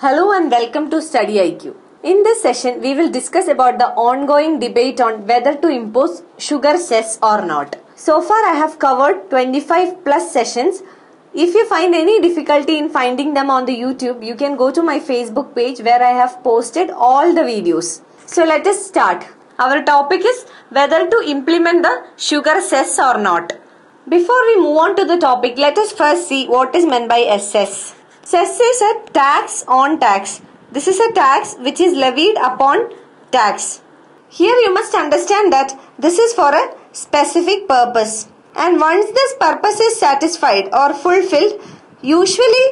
Hello and welcome to StudyIQ. In this session, we will discuss about the ongoing debate on whether to impose sugar cess or not. So far, I have covered 25 plus sessions. If you find any difficulty in finding them on the YouTube, you can go to my Facebook page where I have posted all the videos. So let us start. Our topic is whether to implement the sugar cess or not. Before we move on to the topic, let us first see what is meant by a cess. Cess is a tax on tax. This is a tax which is levied upon tax. Here you must understand that this is for a specific purpose. And once this purpose is satisfied or fulfilled, usually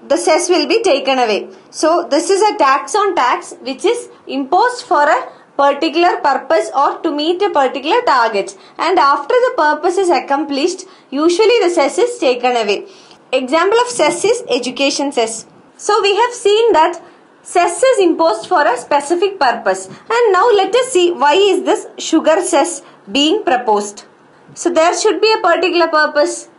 the cess will be taken away. So this is a tax on tax which is imposed for a particular purpose or to meet a particular target, and after the purpose is accomplished, usually the cess is taken away. Example of cess is education cess. So we have seen that cess is imposed for a specific purpose, and now let us see why is this sugar cess being proposed. So there should be a particular purpose.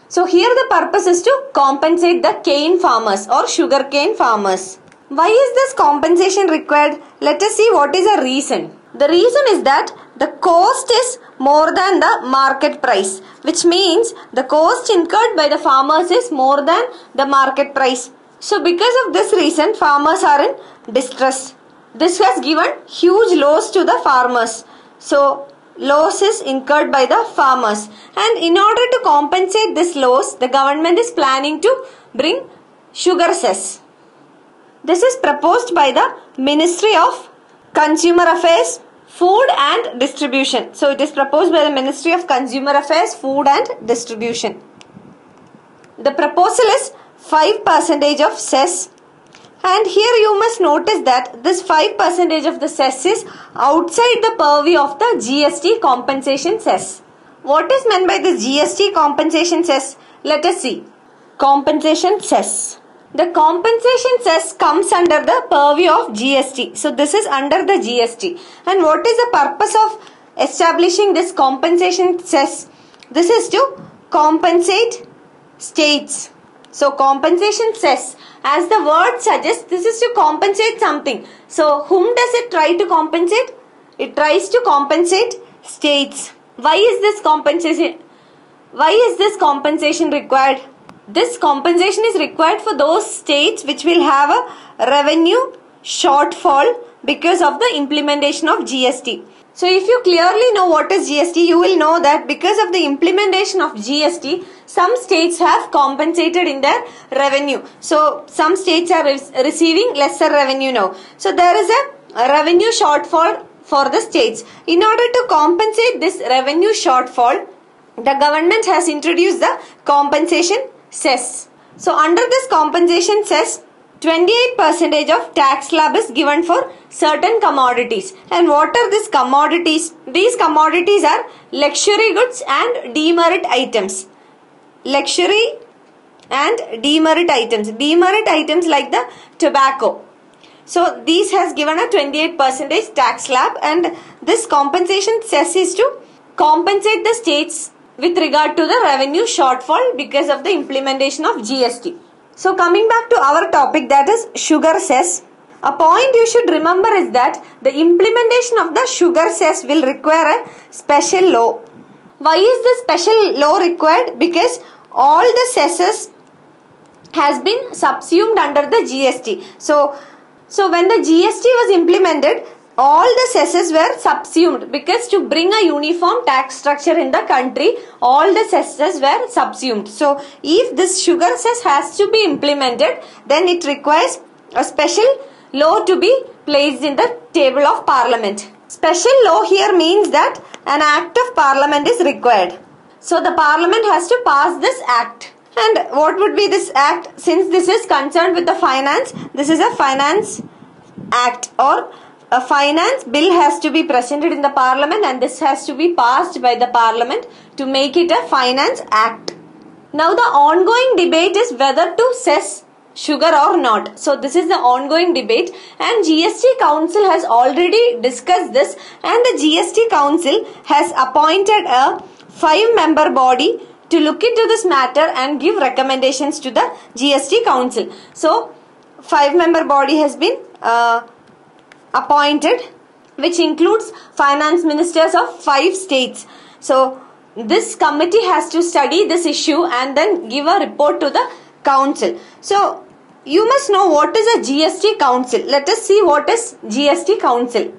So here the purpose is to compensate the cane farmers or sugar cane farmers. Why is this compensation required? Let us see what is the reason. The reason is that the cost is more than the market price, which means the cost incurred by the farmers is more than the market price. So because of this reason, farmers are in distress. This has given huge loss to the farmers. So loss is incurred by the farmers, and in order to compensate this loss, the government is planning to bring sugar cess. This is proposed by the Ministry of Consumer Affairs, Food and Distribution. So it is proposed by the Ministry of Consumer Affairs, Food and Distribution. The proposal is 5% of cess, and here you must notice that this 5% of the cess is outside the purview of the GST compensation cess. What is meant by the GST compensation cess? Let us see. Compensation cess. The compensation cess comes under the purview of GST. So this is under the GST. And what is the purpose of establishing this compensation cess? This is to compensate states. So compensation cess, as the word suggests, this is to compensate something. So whom does it try to compensate? It tries to compensate states. Why is this compensation? Why is this compensation required? This compensation is required for those states which will have a revenue shortfall because of the implementation of GST. So if you clearly know what is GST, you will know that because of the implementation of GST, some states have compensated in their revenue. So some states are receiving lesser revenue now. So there is a revenue shortfall for the states. In order to compensate this revenue shortfall, the government has introduced the compensation cess. So under this compensation cess, 28% of tax slab is given for certain commodities. And what are these commodities? These commodities are luxury goods and demerit items. Luxury and demerit items. Demerit items like the tobacco. So these has given a 28% tax slab, and this compensation cess is to compensate the states with regard to the revenue shortfall because of the implementation of GST. So coming back to our topic, that is sugar cess. A point you should remember is that the implementation of the sugar cess will require a special law. Why is this special law required? Because all the cesses has been subsumed under the GST. So when the GST was implemented, all the cesses were subsumed, because to bring a uniform tax structure in the country, all the cesses were subsumed. So if this sugar cess has to be implemented, then it requires a special law to be placed in the table of parliament. Special law here means that an act of parliament is required. So the parliament has to pass this act. And what would be this act? Since this is concerned with the finance, this is a finance act, or a finance bill has to be presented in the parliament, and this has to be passed by the parliament to make it a finance act. Now the ongoing debate is whether to cess sugar or not. So this is the ongoing debate, and GST Council has already discussed this, and the GST Council has appointed a 5-member body to look into this matter and give recommendations to the GST Council. So 5-member body has been appointed, which includes finance ministers of 5 states. So this committee has to study this issue and then give a report to the council. So you must know what is a GST council. Let us see what is GST council.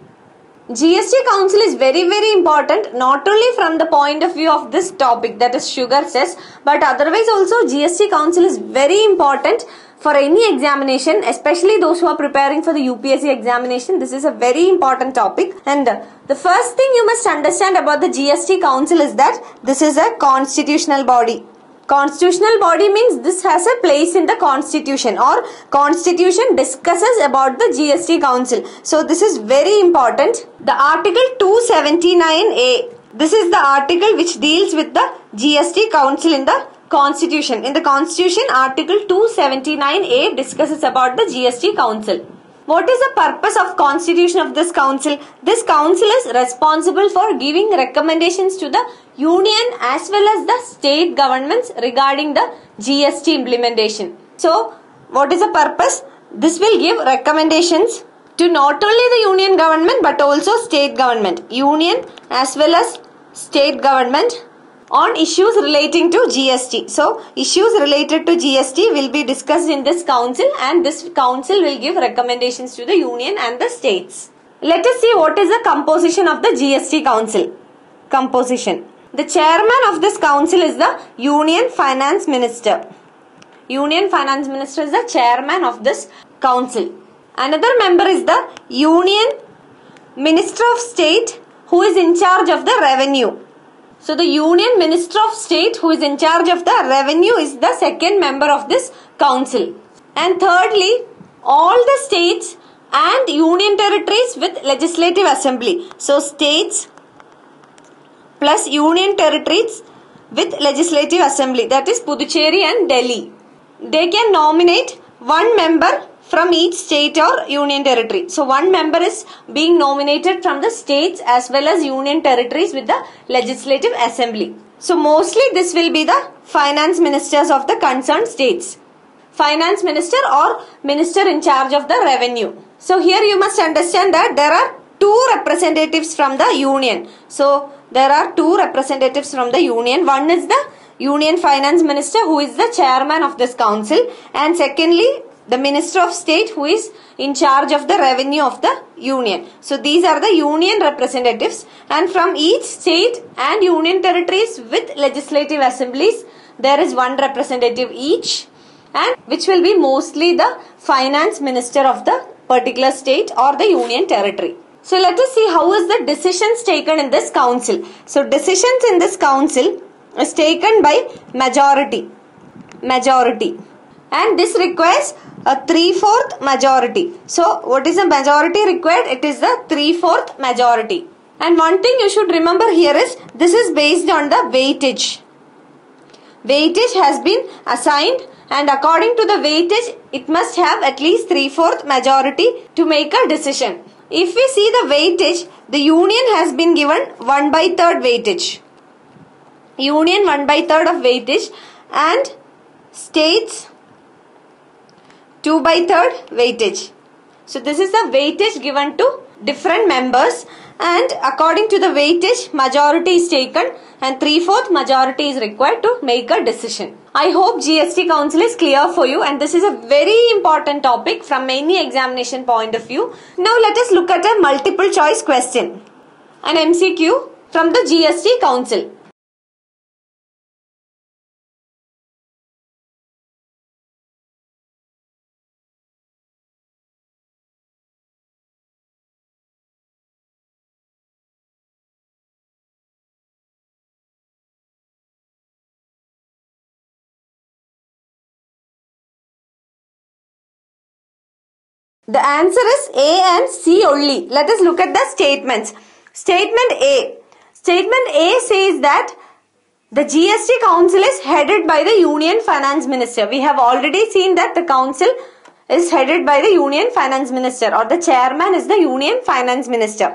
GST council is very important, not only from the point of view of this topic, that is sugar cess, but otherwise also GST council is very important for any examination, especially those who are preparing for the UPSC examination. This is a very important topic. And the first thing you must understand about the GST council is that this is a constitutional body. Constitutional body means this has a place in the constitution, or constitution discusses about the GST council. So this is very important. The article 279A, this is the article which deals with the GST council in the constitution. In the constitution, article 279A discusses about the GST council. What is the purpose of constitution of this council? This council is responsible for giving recommendations to the union as well as the state governments regarding the GST implementation. So, what is the purpose? This will give recommendations to not only the union government but also state government. Union as well as state government on issues relating to GST. So, issues related to GST will be discussed in this council, and this council will give recommendations to the union and the states. Let us see what is the composition of the GST council. Composition. The chairman of this council is the Union Finance Minister. Union Finance Minister is the chairman of this council. Another member is the Union Minister of State, who is in charge of the revenue. So the Union Minister of State, who is in charge of the revenue, is the second member of this council. And thirdly, all the states and union territories with legislative assembly. So states plus union territories with legislative assembly, that is Puducherry and Delhi. They can nominate one member from each state or union territory. So one member is being nominated from the states as well as union territories with the legislative assembly. So mostly this will be the finance ministers of the concerned states. Finance minister or minister in charge of the revenue. So here you must understand that there are 2 representatives from the union. So there are 2 representatives from the union. One is the Union Finance Minister, who is the chairman of this council, and secondly the Minister of State, who is in charge of the revenue of the union. So these are the union representatives, and from each state and union territories with legislative assemblies there is one representative each, and which will be mostly the finance minister of the particular state or the union territory. So let us see how is the decisions taken in this council. So decisions in this council is taken by majority. And this requires a 3/4 majority. So what is the majority required? It is the 3/4 majority. And one thing you should remember here is this is based on the weightage. Weightage has been assigned, and according to the weightage it must have at least 3/4 majority to make a decision. If we see the weightage, the union has been given 1/3 weightage. Union 1/3 of weightage, and states 2/3 weightage. So this is the weightage given to different members, and according to the weightage majority is taken and 3/4 majority is required to make a decision. I hope GST council is clear for you, and this is a very important topic from any examination point of view. Now let us look at a multiple choice question, an MCQ from the GST council. The answer is A and C only. Let us look at the statements. Statement A. Statement A says that the GST council is headed by the Union Finance Minister. We have already seen that the council is headed by the Union Finance Minister, or the chairman is the Union Finance Minister.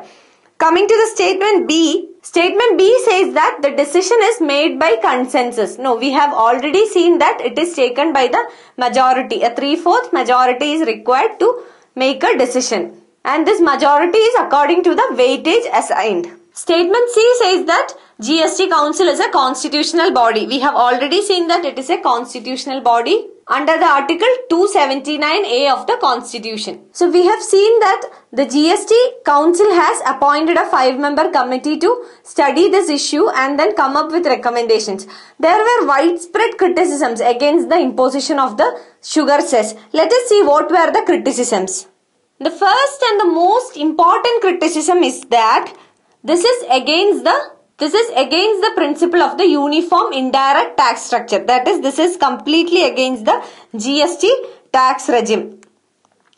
Coming to the statement B says that the decision is made by consensus. No, we have already seen that it is taken by the majority. A 3/4 majority is required to make a decision. And this majority is according to the weightage assigned. Statement C says that GST Council is a constitutional body. We have already seen that it is a constitutional body under the Article 279A of the Constitution. So we have seen that the GST Council has appointed a 5-member committee to study this issue and then come up with recommendations. There were widespread criticisms against the imposition of the sugar cess. Let us see what were the criticisms. The first and the most important criticism is that this is against the principle of the uniform indirect tax structure. That is, this is completely against the GST tax regime.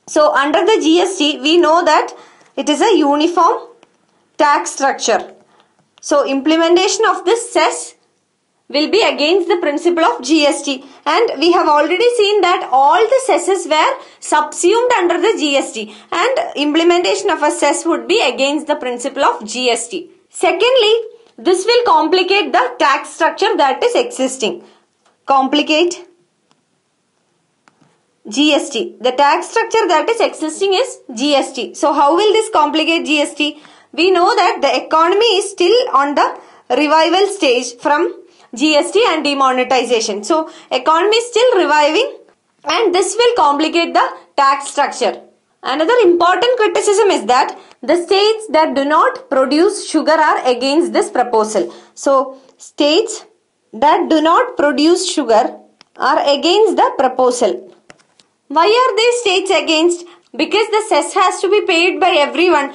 So under the GST, we know that it is a uniform tax structure. So implementation of this cess will be against the principle of GST, and we have already seen that all the cesses were subsumed under the GST, and implementation of a cess would be against the principle of GST. Secondly, this will complicate the tax structure that is existing. Complicate GST. The tax structure that is existing is GST. So how will this complicate GST? We know that the economy is still on the revival stage from GST and demonetization. So economy is still reviving, and this will complicate the tax structure. Another important criticism is that the states that do not produce sugar are against this proposal. So states that do not produce sugar are against the proposal. Why are these states against? Because the cess has to be paid by everyone.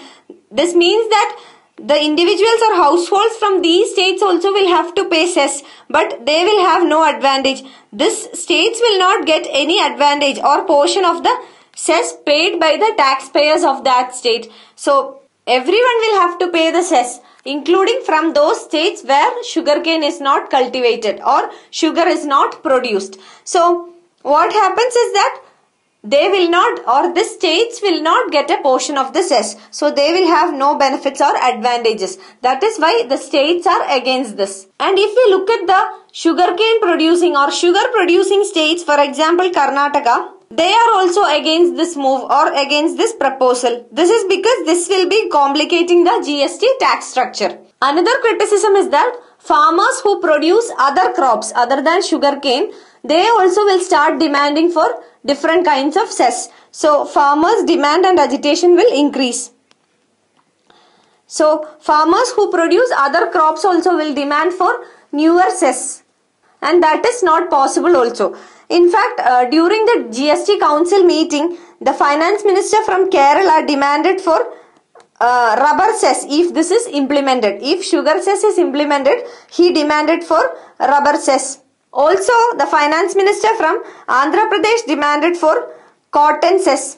This means that the individuals or households from these states also will have to pay cess, but they will have no advantage. These states will not get any advantage or portion of the cess paid by the taxpayers of that state. So everyone will have to pay the cess, including from those states where sugarcane is not cultivated or sugar is not produced. So what happens is that they will not, or the states will not get a portion of the cess. So they will have no benefits or advantages. That is why the states are against this. And if we look at the sugarcane producing or sugar producing states, for example Karnataka, they are also against this move or against this proposal. This is because this will be complicating the GST tax structure. Another criticism is that farmers who produce other crops other than sugarcane, they also will start demanding for different kinds of cess. So farmers' demand and agitation will increase. So farmers who produce other crops also will demand for newer cess, and that is not possible also. In fact, during the GST Council meeting, the Finance Minister from Kerala demanded for rubber cess if this is implemented. If sugar cess is implemented, he demanded for rubber cess. Also, the Finance Minister from Andhra Pradesh demanded for cotton cess.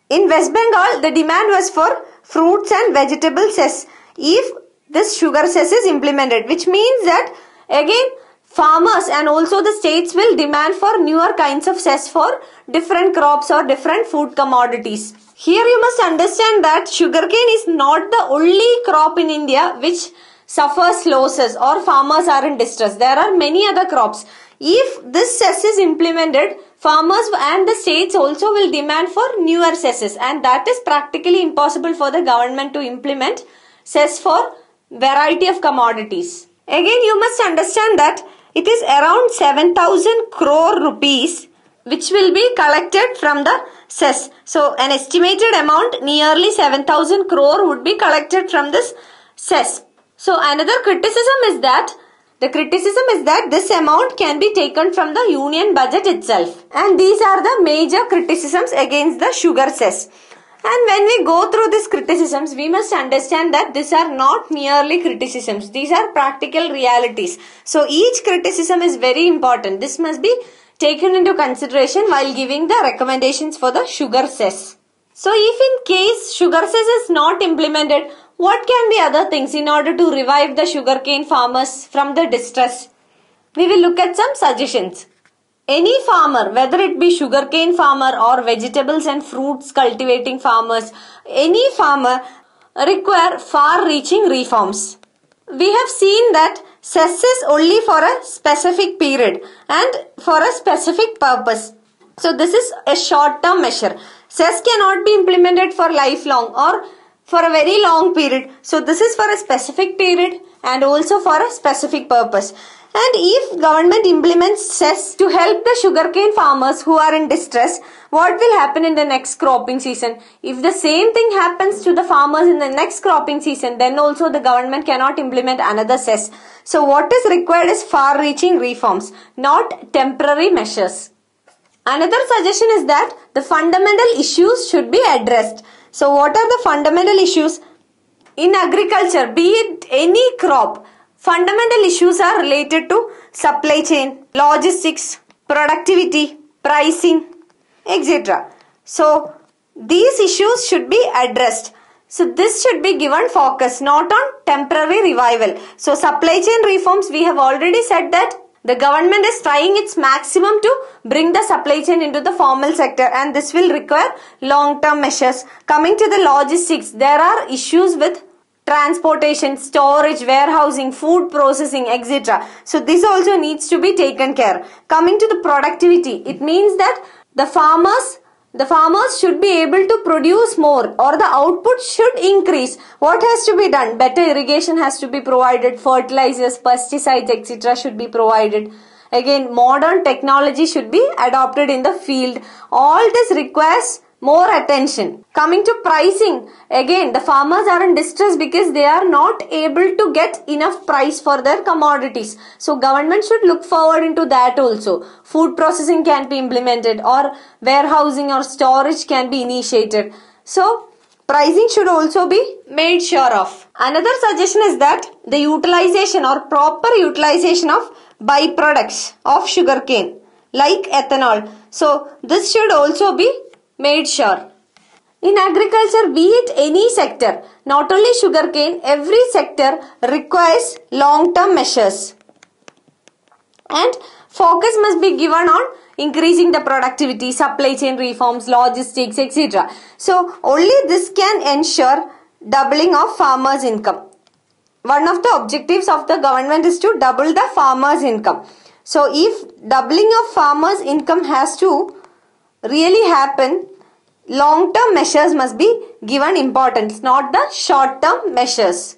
In West Bengal, the demand was for fruits and vegetable cess if this sugar cess is implemented, which means that again farmers and also the states will demand for newer kinds of cess for different crops or different food commodities. Here you must understand that sugarcane is not the only crop in India which suffers losses or farmers are in distress. There are many other crops. If this cess is implemented, farmers and the states also will demand for newer cesses, and that is practically impossible for the government to implement cess for variety of commodities. Again, you must understand that it is around 7,000 crore rupees which will be collected from the cess. So an estimated amount nearly 7,000 crore would be collected from this cess. So another criticism is that this amount can be taken from the union budget itself. And these are the major criticisms against the sugar cess. And when we go through these criticisms, we must understand that these are not merely criticisms. These are practical realities. So each criticism is very important. This must be taken into consideration while giving the recommendations for the sugar cess. So if in case sugar cess is not implemented, what can be other things in order to revive the sugarcane farmers from the distress? We will look at some suggestions. Any farmer, whether it be sugarcane farmer or vegetables and fruits cultivating farmers, any farmer require far-reaching reforms. We have seen that cess is only for a specific period and for a specific purpose. So this is a short-term measure. Cess cannot be implemented for lifelong or for a very long period. So this is for a specific period and also for a specific purpose. And if government implements cess to help the sugarcane farmers who are in distress, what will happen in the next cropping season? If the same thing happens to the farmers in the next cropping season, then also the government cannot implement another cess. So what is required is far-reaching reforms, not temporary measures. Another suggestion is that the fundamental issues should be addressed. So what are the fundamental issues? In agriculture, be it any crop, fundamental issues are related to supply chain, logistics, productivity, pricing, etc. So these issues should be addressed. So this should be given focus, not on temporary revival. So supply chain reforms, we have already said that the government is trying its maximum to bring the supply chain into the formal sector, and this will require long-term measures. Coming to the logistics, there are issues with transportation, storage, warehousing, food processing, etc. So this also needs to be taken care. Coming to the productivity, it means that the farmers should be able to produce more, or the output should increase. What has to be done? Better irrigation has to be provided, fertilizers, pesticides, etc. should be provided. Again, modern technology should be adopted in the field. All this requires more attention. Coming to pricing, again the farmers are in distress because they are not able to get enough price for their commodities. So government should look forward into that also. Food processing can be implemented, or warehousing or storage can be initiated. So pricing should also be made sure of. Another suggestion is that the utilization or proper utilization of byproducts of sugarcane like ethanol. So this should also be made sure. In agriculture, be it any sector, not only sugarcane, every sector requires long-term measures. And focus must be given on increasing the productivity, supply chain reforms, logistics, etc. So only this can ensure doubling of farmers' income. One of the objectives of the government is to double the farmers' income. So if doubling of farmers' income has to really happen, long-term measures must be given importance, not the short-term measures.